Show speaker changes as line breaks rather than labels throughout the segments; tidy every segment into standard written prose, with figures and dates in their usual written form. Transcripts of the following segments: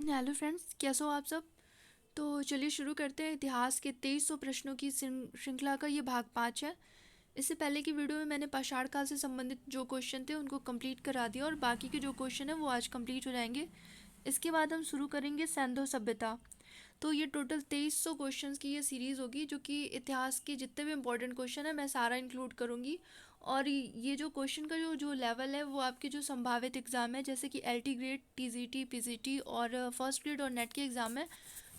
Hello friends, कैसे हो आप सब। तो चलिए शुरू करते हैं। इतिहास के 2300 प्रश्नों की श्रृंखला का ये भाग 5 है। इससे पहले की वीडियो में मैंने पाषाण काल से संबंधित जो क्वेश्चन थे उनको कंप्लीट करा दिया और बाकी के जो क्वेश्चन है वो आज कंप्लीट हो जाएंगे। इसके बाद हम शुरू करेंगे सैंधव सभ्यता। तो ये टोटल 2300 क्वेश्चंस की ये सीरीज़ होगी, जो कि इतिहास के जितने भी इंपॉर्टेंट क्वेश्चन है मैं सारा इंक्लूड करूँगी। और ये जो क्वेश्चन का जो जो लेवल है वो आपके जो संभावित एग्ज़ाम है, जैसे कि L T grade, T G T, P G T और फर्स्ट ग्रेड और नेट के एग्ज़ाम है,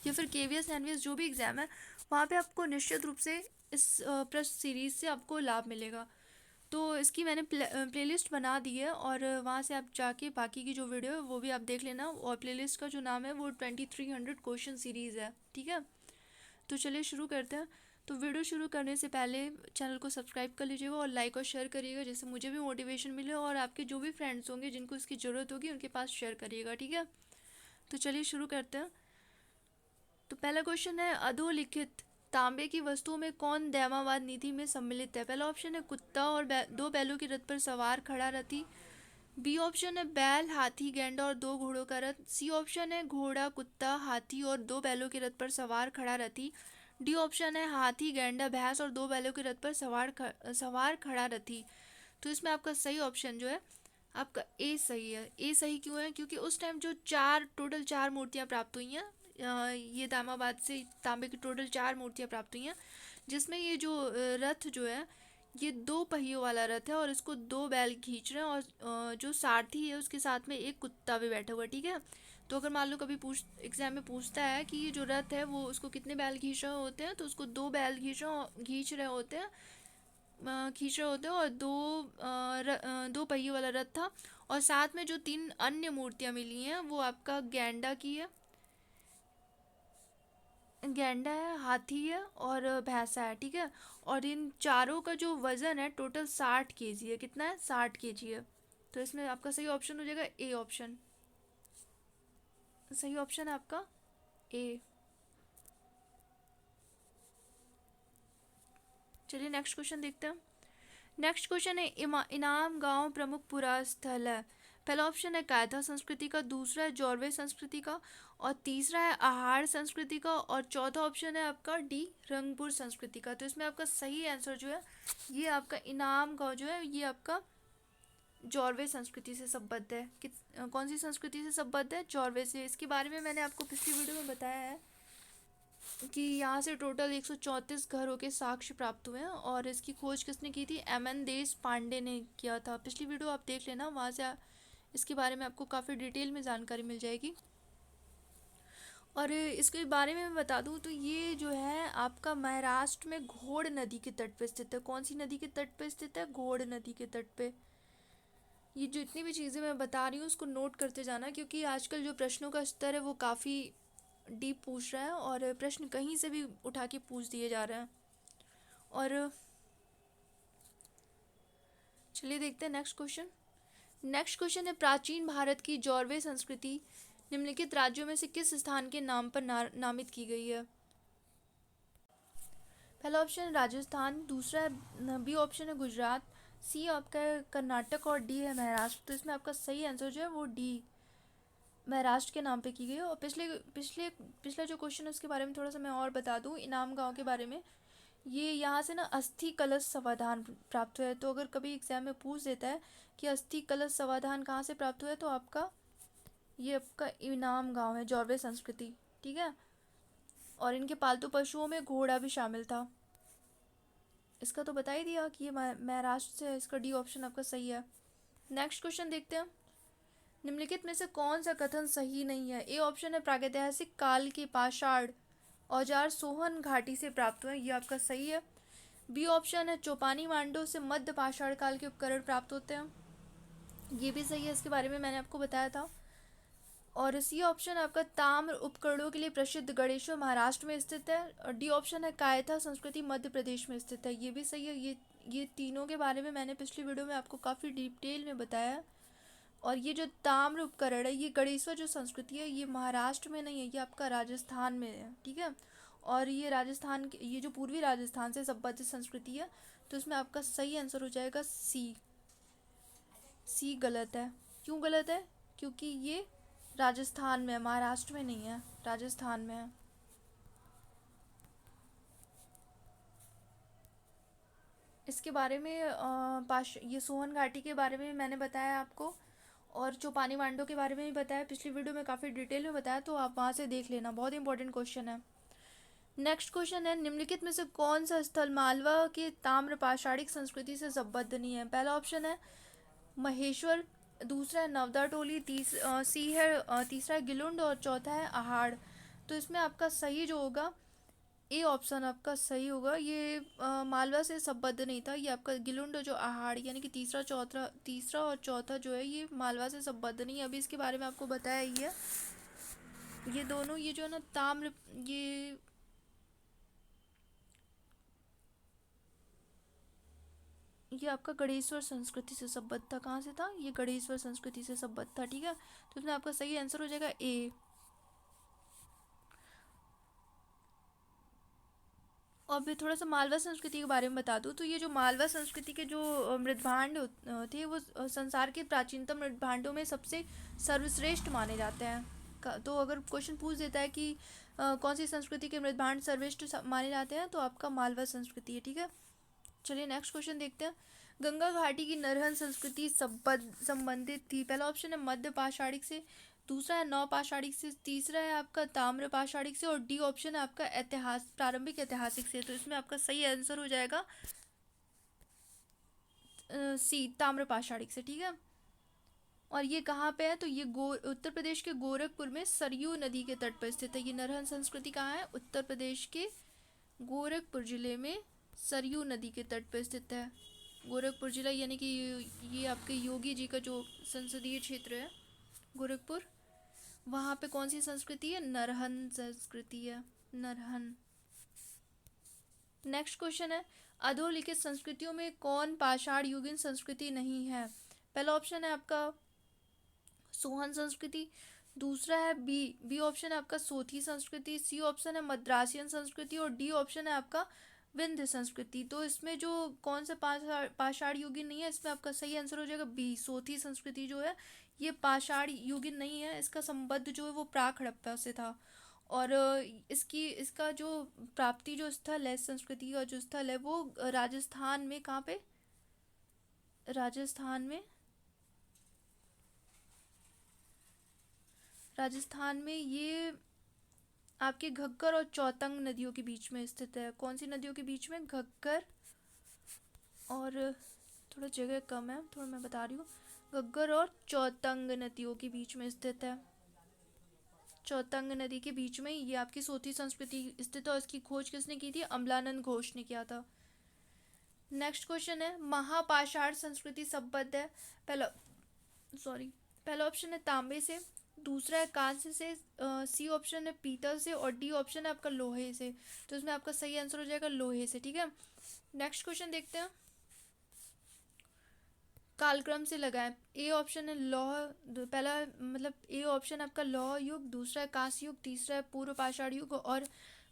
या फिर K V S N V S जो भी एग्ज़ाम है, वहाँ पे आपको निश्चित रूप से इस प्रश्न सीरीज़ से आपको लाभ मिलेगा। तो इसकी मैंने प्लेलिस्ट बना दी है और वहाँ से आप जाके बाकी की जो वीडियो है वो भी आप देख लेना। और प्लेलिस्ट का जो नाम है वो 2300 क्वेश्चन सीरीज़ है, ठीक है। तो चलिए शुरू करते हैं। तो वीडियो शुरू करने से पहले चैनल को सब्सक्राइब कर लीजिएगा और लाइक और शेयर करिएगा, जिससे मुझे भी मोटिवेशन मिले और आपके जो भी फ्रेंड्स होंगे जिनको इसकी ज़रूरत होगी उनके पास शेयर करिएगा, ठीक है। तो चलिए शुरू करते हैं। तो पहला क्वेश्चन है, अधोलिखित तांबे की वस्तुओं में कौन दैमावाद नीति में सम्मिलित है। पहला ऑप्शन है कुत्ता और दो बैलों के रथ पर सवार खड़ा रथी। बी ऑप्शन है बैल, हाथी, गैंडा और दो घोड़ों का रथ। सी ऑप्शन है घोड़ा, कुत्ता, हाथी और दो बैलों के रथ पर सवार खड़ा रथी। डी ऑप्शन है हाथी, गैंडा, भैंस और दो बैलों के रथ पर सवार खड़ा रथी। तो इसमें आपका सही ऑप्शन जो है आपका ए सही है। ए सही क्यों है? क्योंकि उस टाइम जो टोटल चार मूर्तियाँ प्राप्त हुई हैं, ये दामाबाद से तांबे की टोटल चार मूर्तियाँ प्राप्त हुई हैं, जिसमें ये जो रथ जो है ये दो पहियों वाला रथ है और इसको दो बैल खींच रहे हैं और जो सारथी है उसके साथ में एक कुत्ता भी बैठा हुआ है, ठीक है। तो अगर मान लो कभी एग्जाम में पूछता है कि ये जो रथ है वो उसको कितने बैल खींच रहे होते हैं, तो उसको दो बैल खींच रहे होते हैं, और दो पहिए वाला रथ था। और साथ में जो तीन अन्य मूर्तियां मिली हैं वो आपका गैंडा की है, गैंडा है, हाथी है और भैंसा है, ठीक है। और इन चारों का जो वजन है टोटल 60 kg है। कितना है? 60 kg है। तो इसमें आपका सही ऑप्शन हो जाएगा ए ऑप्शन। सही ऑप्शन है आपका ए। चलिए नेक्स्ट क्वेश्चन देखते हैं। नेक्स्ट क्वेश्चन है, इनाम गांव प्रमुख पुरा स्थल है। पहला ऑप्शन है कायथा संस्कृति का, दूसरा है जौरवे संस्कृति का, और तीसरा है आहार संस्कृति का, और चौथा ऑप्शन है आपका डी रंगपुर संस्कृति का। तो इसमें आपका सही आंसर जो है ये आपका इनाम गांव जो है ये आपका जौरवे संस्कृति से संबद्ध है। कौन सी संस्कृति से संबद्ध है? जौरवे से। इसके बारे में मैंने आपको पिछली वीडियो में बताया है कि यहाँ से टोटल 134 घरों के साक्ष्य प्राप्त हुए हैं और इसकी खोज किसने की थी? एम एन देश पांडे ने किया था। पिछली वीडियो आप देख लेना, वहाँ से इसके बारे में आपको काफ़ी डिटेल में जानकारी मिल जाएगी। और इसके बारे में मैं बता दूँ तो ये जो है आपका महाराष्ट्र में घोड़ नदी के तट पर स्थित है। कौन सी नदी के तट पर स्थित है? घोड़ नदी के तट पे। ये जितनी भी चीज़ें मैं बता रही हूँ उसको नोट करते जाना, क्योंकि आजकल जो प्रश्नों का स्तर है वो काफ़ी डीप पूछ रहा है और प्रश्न कहीं से भी उठा के पूछ दिए जा रहे हैं। और चलिए देखते हैं नेक्स्ट क्वेश्चन। नेक्स्ट क्वेश्चन है, प्राचीन भारत की जौरवे संस्कृति निम्नलिखित राज्यों में से किस स्थान के नाम पर नामित की गई है? पहला ऑप्शन है राजस्थान, दूसरा है बी ऑप्शन है गुजरात, सी आपका है कर्नाटक और डी है महाराष्ट्र। तो इसमें आपका सही आंसर जो है वो डी महाराष्ट्र के नाम पे की गई है। और पिछले पिछले पिछला जो क्वेश्चन है उसके बारे में थोड़ा सा मैं और बता दूं, इनाम गांव के बारे में। ये यहाँ से ना अस्थि कलश समाधान प्राप्त हुआ है। तो अगर कभी एग्जाम में पूछ देता है कि अस्थि कलश समाधान कहाँ से प्राप्त हुआ है, तो ये आपका इनाम गांव है, जौरवे संस्कृति, ठीक है। और इनके पालतू पशुओं में घोड़ा भी शामिल था। इसका तो बता ही दिया कि ये महाराष्ट्र से। इसका डी ऑप्शन आपका सही है। नेक्स्ट क्वेश्चन देखते हैं। निम्नलिखित में से कौन सा कथन सही नहीं है? ए ऑप्शन है प्रागैतिहासिक काल के पाषाण औजार सोहन घाटी से प्राप्त हुए, ये आपका सही है। बी ऑप्शन है चौपानी मांडो से मध्य पाषाण काल के उपकरण प्राप्त होते हैं, ये भी सही है, इसके बारे में मैंने आपको बताया था। और सी ऑप्शन आपका ताम्र उपकरणों के लिए प्रसिद्ध गणेश्वर महाराष्ट्र में स्थित है। और डी ऑप्शन है कायथा संस्कृति मध्य प्रदेश में स्थित है, ये भी सही है। ये तीनों के बारे में मैंने पिछली वीडियो में आपको काफ़ी डिटेल में बताया है। और ये जो ताम्र उपकरण है, ये गणेश्वर जो संस्कृति है ये महाराष्ट्र में नहीं है, ये आपका राजस्थान में है, ठीक है। और ये ये जो पूर्वी राजस्थान से संबद्ध संस्कृति है। तो इसमें आपका सही आंसर हो जाएगा सी। सी गलत है। क्यों गलत है? क्योंकि ये राजस्थान में, महाराष्ट्र में नहीं है, राजस्थान में है। इसके बारे में ये सोहन घाटी के बारे में मैंने बताया आपको, और चौपानी मांडो के बारे में भी बताया, पिछली वीडियो में काफ़ी डिटेल में बताया, तो आप वहाँ से देख लेना, बहुत इंपॉर्टेंट क्वेश्चन है। नेक्स्ट क्वेश्चन है, निम्नलिखित में से कौन सा स्थल मालवा के ताम्र पाषाणिक संस्कृति से संबद्ध नहीं है? पहला ऑप्शन है महेश्वर, दूसरा है नवदा टोली, तीसरा है गिलुंड और चौथा है आहाड़। तो इसमें आपका सही जो होगा ए ऑप्शन आपका सही होगा। ये मालवा से संबद्ध नहीं था, ये आपका गिलुंड और जो आहाड़ यानी कि तीसरा और चौथा जो है ये मालवा से संबद्ध नहीं है। अभी इसके बारे में आपको बताया ही है। ये दोनों ये जो है ना ताम्र ये आपका गणेश्वर संस्कृति से संबद्ध था। कहाँ से था? ये गणेश्वर संस्कृति से संबद्ध था, ठीक है। तो इसमें आपका सही आंसर हो जाएगा ए। और फिर थोड़ा सा मालवा संस्कृति के बारे में बता दूँ तो ये जो मालवा संस्कृति के जो मृदभांड थे वो संसार के प्राचीनतम मृदभांडों में सबसे सर्वश्रेष्ठ माने जाते हैं। तो अगर क्वेश्चन पूछ देता है कि कौन सी संस्कृति के मृदभांड सर्वश्रेष्ठ माने जाते हैं, तो आपका मालवा संस्कृति है, ठीक है। चलिए नेक्स्ट क्वेश्चन देखते हैं। गंगा घाटी की नरहन संस्कृति संबंधित थी। पहला ऑप्शन है मध्य पाषाणिक से, दूसरा है नव पाषाणिक से, तीसरा है आपका ताम्र पाषाणिक से, और डी ऑप्शन है आपका प्रारंभिक ऐतिहासिक से। तो इसमें आपका सही आंसर हो जाएगा सी, ताम्र पाषाणिक से, ठीक है। और ये कहाँ पे है? तो ये उत्तर प्रदेश के गोरखपुर में सरयू नदी के तट पर स्थित है। ये नरहन संस्कृति कहाँ है? उत्तर प्रदेश के गोरखपुर जिले में सरयू नदी के तट पर स्थित है। गोरखपुर जिला यानी कि ये आपके योगी जी का जो संसदीय क्षेत्र है गोरखपुर, वहाँ पे कौन सी संस्कृति है? नरहन संस्कृति है, नरहन। नेक्स्ट क्वेश्चन है, अधोलिखित संस्कृतियों में कौन पाषाण युगीन संस्कृति नहीं है? पहला ऑप्शन है आपका सोहन संस्कृति, दूसरा है बी ऑप्शन है आपका सोथी संस्कृति, सी ऑप्शन है मद्रासियन संस्कृति, और डी ऑप्शन है आपका विंध्य संस्कृति। तो इसमें जो कौन सा पाषाण युगीन नहीं है, इसमें आपका सही आंसर हो जाएगा बी, सोथी संस्कृति जो है ये पाषाण युगीन नहीं है। इसका संबद्ध जो है वो प्राक हड़प्पा से था, और इसका जो प्राप्ति जो स्थल है, संस्कृति का जो स्थल है वो राजस्थान में, कहाँ पे? राजस्थान में ये आपके घग्गर और चौतंग नदियों के बीच में स्थित है। कौन सी नदियों के बीच में? घग्गर और थोड़ा जगह कम है, थोड़ा मैं बता रही हूँ, घग्गर और चौतंग नदियों के बीच में स्थित है। चौतंग नदी के बीच में ये आपकी सोथी संस्कृति स्थित है, और इसकी खोज किसने की थी? अम्लानंद घोष ने किया था। नेक्स्ट क्वेश्चन है, महापाषाण संस्कृति संबद्ध है। पहला ऑप्शन है तांबे से, दूसरा है कांस्य से, सी ऑप्शन है पीतल से, और डी ऑप्शन है आपका लोहे से। तो इसमें आपका सही आंसर हो जाएगा लोहे से, ठीक है। नेक्स्ट क्वेश्चन देखते हैं, कालक्रम से लगाएं। ए ऑप्शन है लौह, पहला मतलब ए ऑप्शन आपका लौह युग, दूसरा है कांस्य युग, तीसरा है पूर्व पाषाण युग, और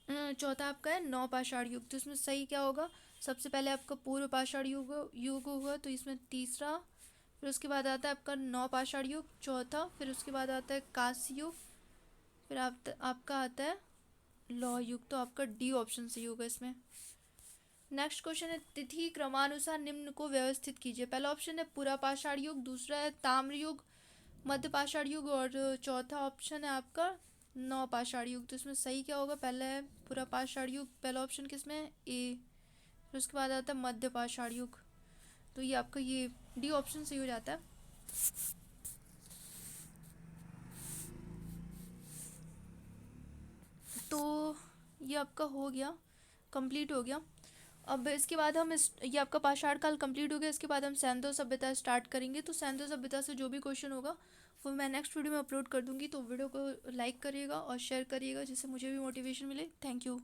चौथा आपका है नव पाषाण युग। तो इसमें सही क्या होगा? सबसे पहले आपका पूर्व पाषाण युग होगा, तो इसमें तीसरा, फिर उसके बाद आता है आपका नव पाषाण युग चौथा, फिर उसके बाद आता है कांस्य युग, फिर आपका आता है लौह युग। तो आपका डी ऑप्शन सही होगा इसमें। नेक्स्ट क्वेश्चन है, तिथि क्रमानुसार निम्न को व्यवस्थित कीजिए। पहला ऑप्शन है पुरा पाषाण युग, दूसरा है ताम्र युग, मध्य पाषाण युग, और चौथा ऑप्शन है आपका नव पाषाण युग। तो इसमें सही क्या होगा? पहला है पुरा पाषाण युग, पहला ऑप्शन किसमें है? ए। फिर उसके बाद आता है मध्य पाषाण युग, तो ये आपका ये डी ऑप्शन सही हो जाता है। तो ये आपका हो गया, कंप्लीट हो गया। अब इसके बाद हम ये आपका पाषाण काल कंप्लीट हो गया, इसके बाद हम सैंधव सभ्यता स्टार्ट करेंगे। तो सैंधव सभ्यता से जो भी क्वेश्चन होगा वो मैं नेक्स्ट वीडियो में अपलोड कर दूंगी। तो वीडियो को लाइक करिएगा और शेयर करिएगा, जिससे मुझे भी मोटिवेशन मिले। Thank you.